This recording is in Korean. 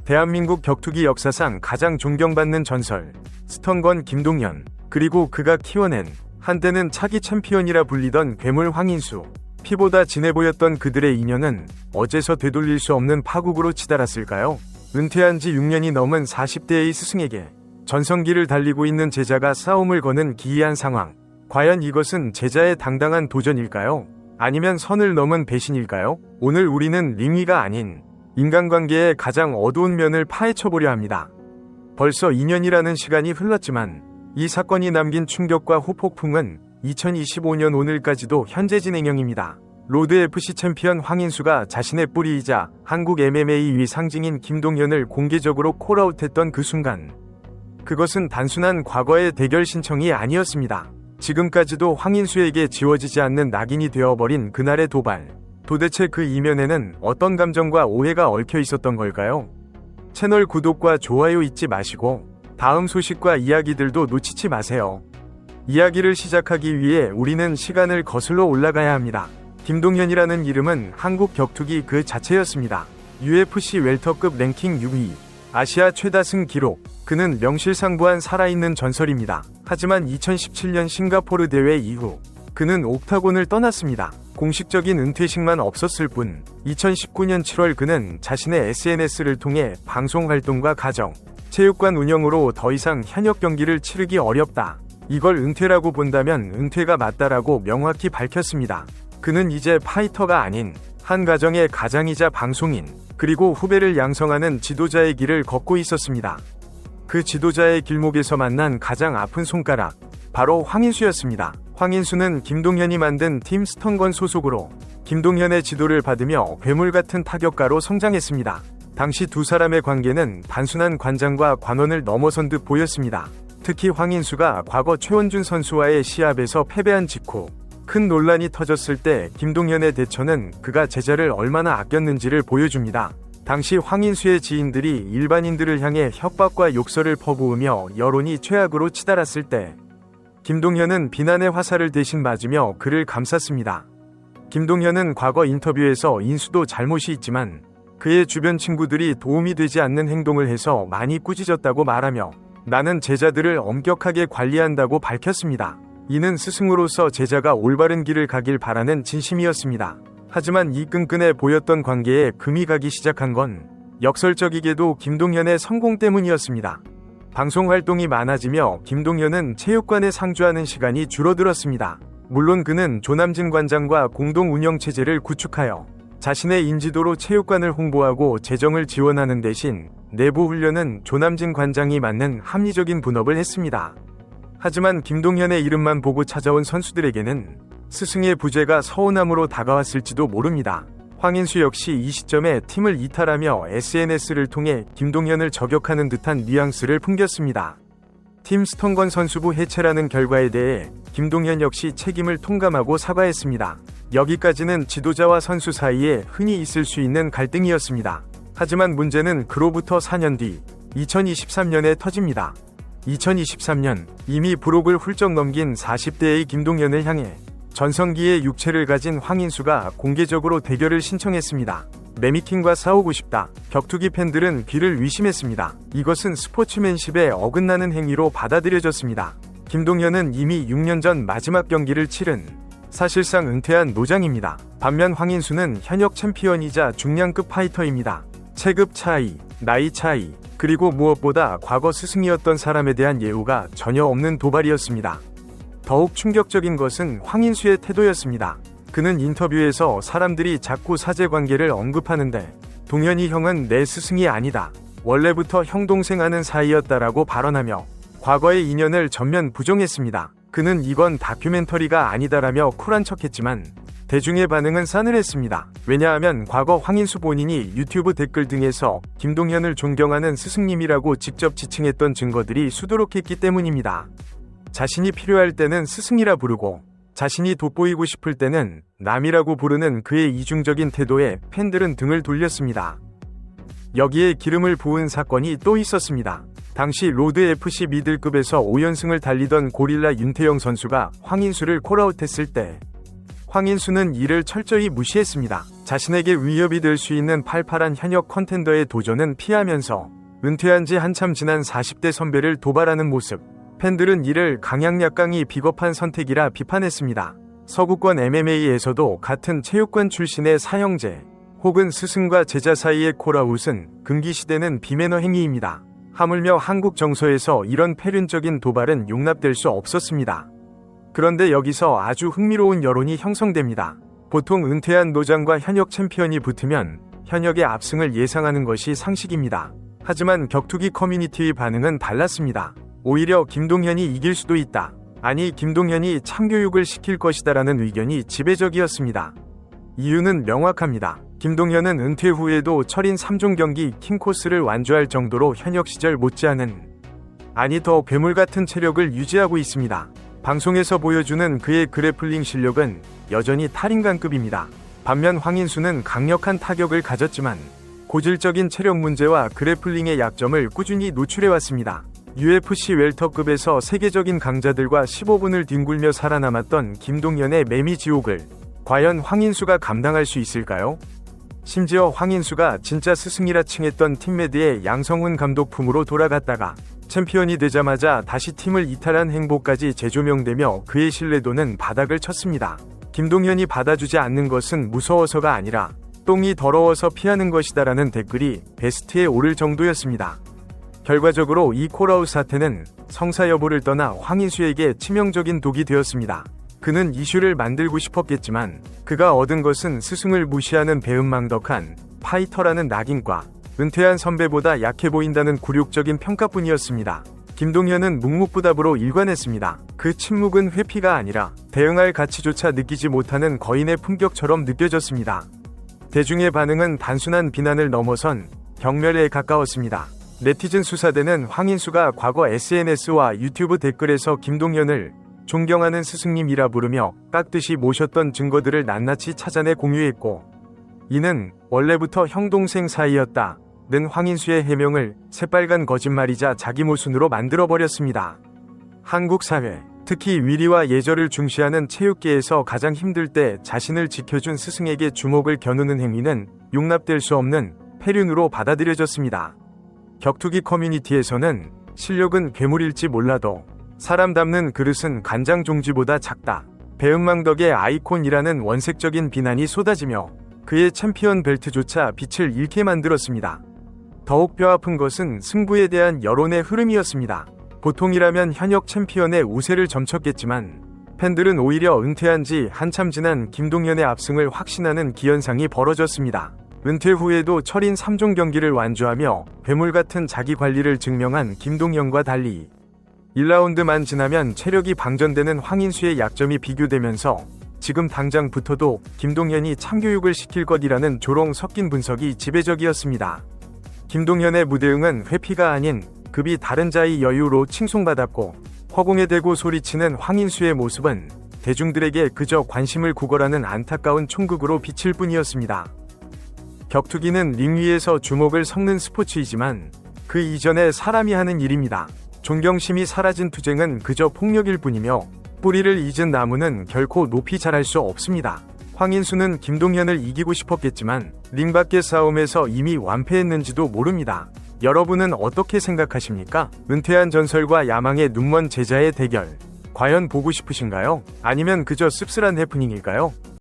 대한민국 격투기 역사상 가장 존경받는 전설, 스턴건 김동현, 그리고 그가 키워낸 한때는 차기 챔피언이라 불리던 괴물 황인수. 피보다 진해 보였던 그들의 인연은 어째서 되돌릴 수 없는 파국으로 치달았을까요? 은퇴한 지 6년이 넘은 40대의 스승에게 전성기를 달리고 있는 제자가 싸움을 거는 기이한 상황. 과연 이것은 제자의 당당한 도전일까요? 아니면 선을 넘은 배신일까요? 오늘 우리는 링 위가 아닌 인간관계의 가장 어두운 면을 파헤쳐보려 합니다. 벌써 2년이라는 시간이 흘렀지만 이 사건이 남긴 충격과 후폭풍은 2025년 오늘까지도 현재 진행형입니다. 로드 FC 챔피언 황인수가 자신의 뿌리이자 한국 MMA 위 상징인 김동현을 공개적으로 콜아웃했던 그 순간, 그것은 단순한 과거의 대결 신청이 아니었습니다. 지금까지도 황인수에게 지워지지 않는 낙인이 되어버린 그날의 도발. 도대체 그 이면에는 어떤 감정과 오해가 얽혀 있었던 걸까요? 채널 구독과 좋아요 잊지 마시고 다음 소식과 이야기들도 놓치지 마세요. 이야기를 시작하기 위해 우리는 시간을 거슬러 올라가야 합니다. 김동현이라는 이름은 한국 격투기 그 자체였습니다. UFC 웰터급 랭킹 6위, 아시아 최다승 기록. 그는 명실상부한 살아있는 전설입니다. 하지만 2017년 싱가포르 대회 이후 그는 옥타곤을 떠났습니다. 공식적인 은퇴식만 없었을 뿐 2019년 7월 그는 자신의 SNS를 통해 방송 활동과 가정, 체육관 운영으로 더 이상 현역 경기를 치르기 어렵다, 이걸 은퇴라고 본다면 은퇴가 맞다라고 명확히 밝혔습니다. 그는 이제 파이터가 아닌 한 가정의 가장이자 방송인, 그리고 후배를 양성하는 지도자의 길을 걷고 있었습니다. 그 지도자의 길목에서 만난 가장 아픈 손가락, 바로 황인수였습니다. 황인수는 김동현이 만든 팀 스턴건 소속으로 김동현의 지도를 받으며 괴물 같은 타격가로 성장했습니다. 당시 두 사람의 관계는 단순한 관장과 관원을 넘어선 듯 보였습니다. 특히 황인수가 과거 최원준 선수와의 시합에서 패배한 직후 큰 논란이 터졌을 때 김동현의 대처는 그가 제자를 얼마나 아꼈는지를 보여줍니다. 당시 황인수의 지인들이 일반인들을 향해 협박과 욕설을 퍼부으며 여론이 최악으로 치달았을 때 김동현은 비난의 화살을 대신 맞으며 그를 감쌌습니다. 김동현은 과거 인터뷰에서 인수도 잘못이 있지만 그의 주변 친구들이 도움이 되지 않는 행동을 해서 많이 꾸짖었다고 말하며 나는 제자들을 엄격하게 관리한다고 밝혔습니다. 이는 스승으로서 제자가 올바른 길을 가길 바라는 진심이었습니다. 하지만 이 끈끈해 보였던 관계에 금이 가기 시작한 건 역설적이게도 김동현의 성공 때문이었습니다. 방송 활동이 많아지며 김동현은 체육관에 상주하는 시간이 줄어들었습니다. 물론 그는 조남진 관장과 공동 운영 체제를 구축하여 자신의 인지도로 체육관을 홍보하고 재정을 지원하는 대신 내부 훈련은 조남진 관장이 맡는 합리적인 분업을 했습니다. 하지만 김동현의 이름만 보고 찾아온 선수들에게는 스승의 부재가 서운함으로 다가왔을지도 모릅니다. 황인수 역시 이 시점에 팀을 이탈하며 SNS를 통해 김동현을 저격하는 듯한 뉘앙스를 풍겼습니다. 팀 스턴건 선수부 해체라는 결과에 대해 김동현 역시 책임을 통감하고 사과했습니다. 여기까지는 지도자와 선수 사이에 흔히 있을 수 있는 갈등이었습니다. 하지만 문제는 그로부터 4년 뒤 2023년에 터집니다. 2023년 이미 부록을 훌쩍 넘긴 40대의 김동현을 향해 전성기의 육체를 가진 황인수가 공개적으로 대결을 신청했습니다. 매미킹과 싸우고 싶다. 격투기 팬들은 귀를 위심했습니다. 이것은 스포츠맨십에 어긋나는 행위로 받아들여졌습니다. 김동현은 이미 6년 전 마지막 경기를 치른 사실상 은퇴한 노장입니다. 반면 황인수는 현역 챔피언이자 중량급 파이터입니다. 체급 차이, 나이 차이, 그리고 무엇보다 과거 스승이었던 사람에 대한 예우가 전혀 없는 도발이었습니다. 더욱 충격적인 것은 황인수의 태도였습니다. 그는 인터뷰에서 사람들이 자꾸 사제관계를 언급하는데 동현이 형은 내 스승이 아니다. 원래부터 형 동생 하는 사이였다라고 발언하며 과거의 인연을 전면 부정했습니다. 그는 이건 다큐멘터리가 아니다라며 쿨한 척했지만 대중의 반응은 싸늘했습니다. 왜냐하면 과거 황인수 본인이 유튜브 댓글 등에서 김동현을 존경하는 스승님이라고 직접 지칭했던 증거들이 수두룩했기 때문입니다. 자신이 필요할 때는 스승이라 부르고 자신이 돋보이고 싶을 때는 남이라고 부르는 그의 이중적인 태도에 팬들은 등을 돌렸습니다. 여기에 기름을 부은 사건이 또 있었습니다. 당시 로드 FC 미들급에서 5연승을 달리던 고릴라 윤태영 선수가 황인수를 콜아웃했을 때 황인수는 이를 철저히 무시했습니다. 자신에게 위협이 될 수 있는 팔팔한 현역 컨텐더의 도전은 피하면서 은퇴한 지 한참 지난 40대 선배를 도발하는 모습. 팬들은 이를 강약약강이 비겁한 선택이라 비판했습니다. 서구권 MMA에서도 같은 체육관 출신의 사형제 혹은 스승과 제자 사이의 콜아웃은 금기시되는 비매너 행위입니다. 하물며 한국 정서에서 이런 패륜적인 도발은 용납될 수 없었습니다. 그런데 여기서 아주 흥미로운 여론이 형성됩니다. 보통 은퇴한 노장과 현역 챔피언이 붙으면 현역의 압승을 예상하는 것이 상식입니다. 하지만 격투기 커뮤니티의 반응은 달랐습니다. 오히려 김동현이 이길 수도 있다. 아니, 김동현이 참교육을 시킬 것이다라는 의견이 지배적이었습니다. 이유는 명확합니다. 김동현은 은퇴 후에도 철인 3종 경기 킹코스를 완주할 정도로 현역 시절 못지않은, 아니 더 괴물 같은 체력을 유지하고 있습니다. 방송에서 보여주는 그의 그래플링 실력은 여전히 탈인간급입니다. 반면 황인수는 강력한 타격을 가졌지만 고질적인 체력 문제와 그래플링의 약점을 꾸준히 노출해왔습니다. UFC 웰터급에서 세계적인 강자들과 15분을 뒹굴며 살아남았던 김동현의 매미 지옥을 과연 황인수가 감당할 수 있을까요? 심지어 황인수가 진짜 스승이라 칭했던 팀메드의 양성훈 감독 품으로 돌아갔다가 챔피언이 되자마자 다시 팀을 이탈한 행보까지 재조명되며 그의 신뢰도는 바닥을 쳤습니다. 김동현이 받아주지 않는 것은 무서워서가 아니라 똥이 더러워서 피하는 것이다라는 댓글이 베스트에 오를 정도였습니다. 결과적으로 이 콜아웃 사태는 성사 여부를 떠나 황인수에게 치명적인 독이 되었습니다. 그는 이슈를 만들고 싶었겠지만 그가 얻은 것은 스승을 무시하는 배은망덕한 파이터라는 낙인과 은퇴한 선배보다 약해 보인다는 굴욕적인 평가뿐이었습니다. 김동현은 묵묵부답으로 일관했습니다. 그 침묵은 회피가 아니라 대응할 가치조차 느끼지 못하는 거인의 품격처럼 느껴졌습니다. 대중의 반응은 단순한 비난을 넘어선 경멸에 가까웠습니다. 네티즌 수사대는 황인수가 과거 SNS와 유튜브 댓글에서 김동현을 존경하는 스승님이라 부르며 깍듯이 모셨던 증거들을 낱낱이 찾아내 공유했고, 이는 원래부터 형동생 사이였다 는 황인수의 해명을 새빨간 거짓말이자 자기 모순으로 만들어버렸습니다. 한국 사회, 특히 위리와 예절을 중시하는 체육계에서 가장 힘들 때 자신을 지켜준 스승에게 주목을 겨누는 행위는 용납될 수 없는 패륜으로 받아들여졌습니다. 격투기 커뮤니티에서는 실력은 괴물일지 몰라도 사람 담는 그릇은 간장 종지보다 작다, 배은망덕의 아이콘이라는 원색적인 비난이 쏟아지며 그의 챔피언 벨트조차 빛을 잃게 만들었습니다. 더욱 뼈아픈 것은 승부에 대한 여론의 흐름이었습니다. 보통이라면 현역 챔피언의 우세를 점쳤겠지만 팬들은 오히려 은퇴한 지 한참 지난 김동현의 압승을 확신하는 기현상이 벌어졌습니다. 은퇴 후에도 철인 3종 경기를 완주하며 괴물 같은 자기 관리를 증명한 김동현과 달리 1라운드만 지나면 체력이 방전되는 황인수의 약점이 비교되면서 지금 당장 붙어도 김동현이 참교육을 시킬 것이라는 조롱 섞인 분석이 지배적이었습니다. 김동현의 무대응은 회피가 아닌 급이 다른 자의 여유로 칭송받았고, 허공에 대고 소리치는 황인수의 모습은 대중들에게 그저 관심을 구걸하는 안타까운 총극으로 비칠 뿐이었습니다. 격투기는 링 위에서 주목을 섞는 스포츠이지만 그 이전에 사람이 하는 일입니다. 존경심이 사라진 투쟁은 그저 폭력일 뿐이며 뿌리를 잊은 나무는 결코 높이 자랄 수 없습니다. 황인수는 김동현을 이기고 싶었겠지만 링 밖의 싸움에서 이미 완패했는지도 모릅니다. 여러분은 어떻게 생각하십니까? 은퇴한 전설과 야망의 눈먼 제자의 대결, 과연 보고 싶으신가요? 아니면 그저 씁쓸한 해프닝일까요?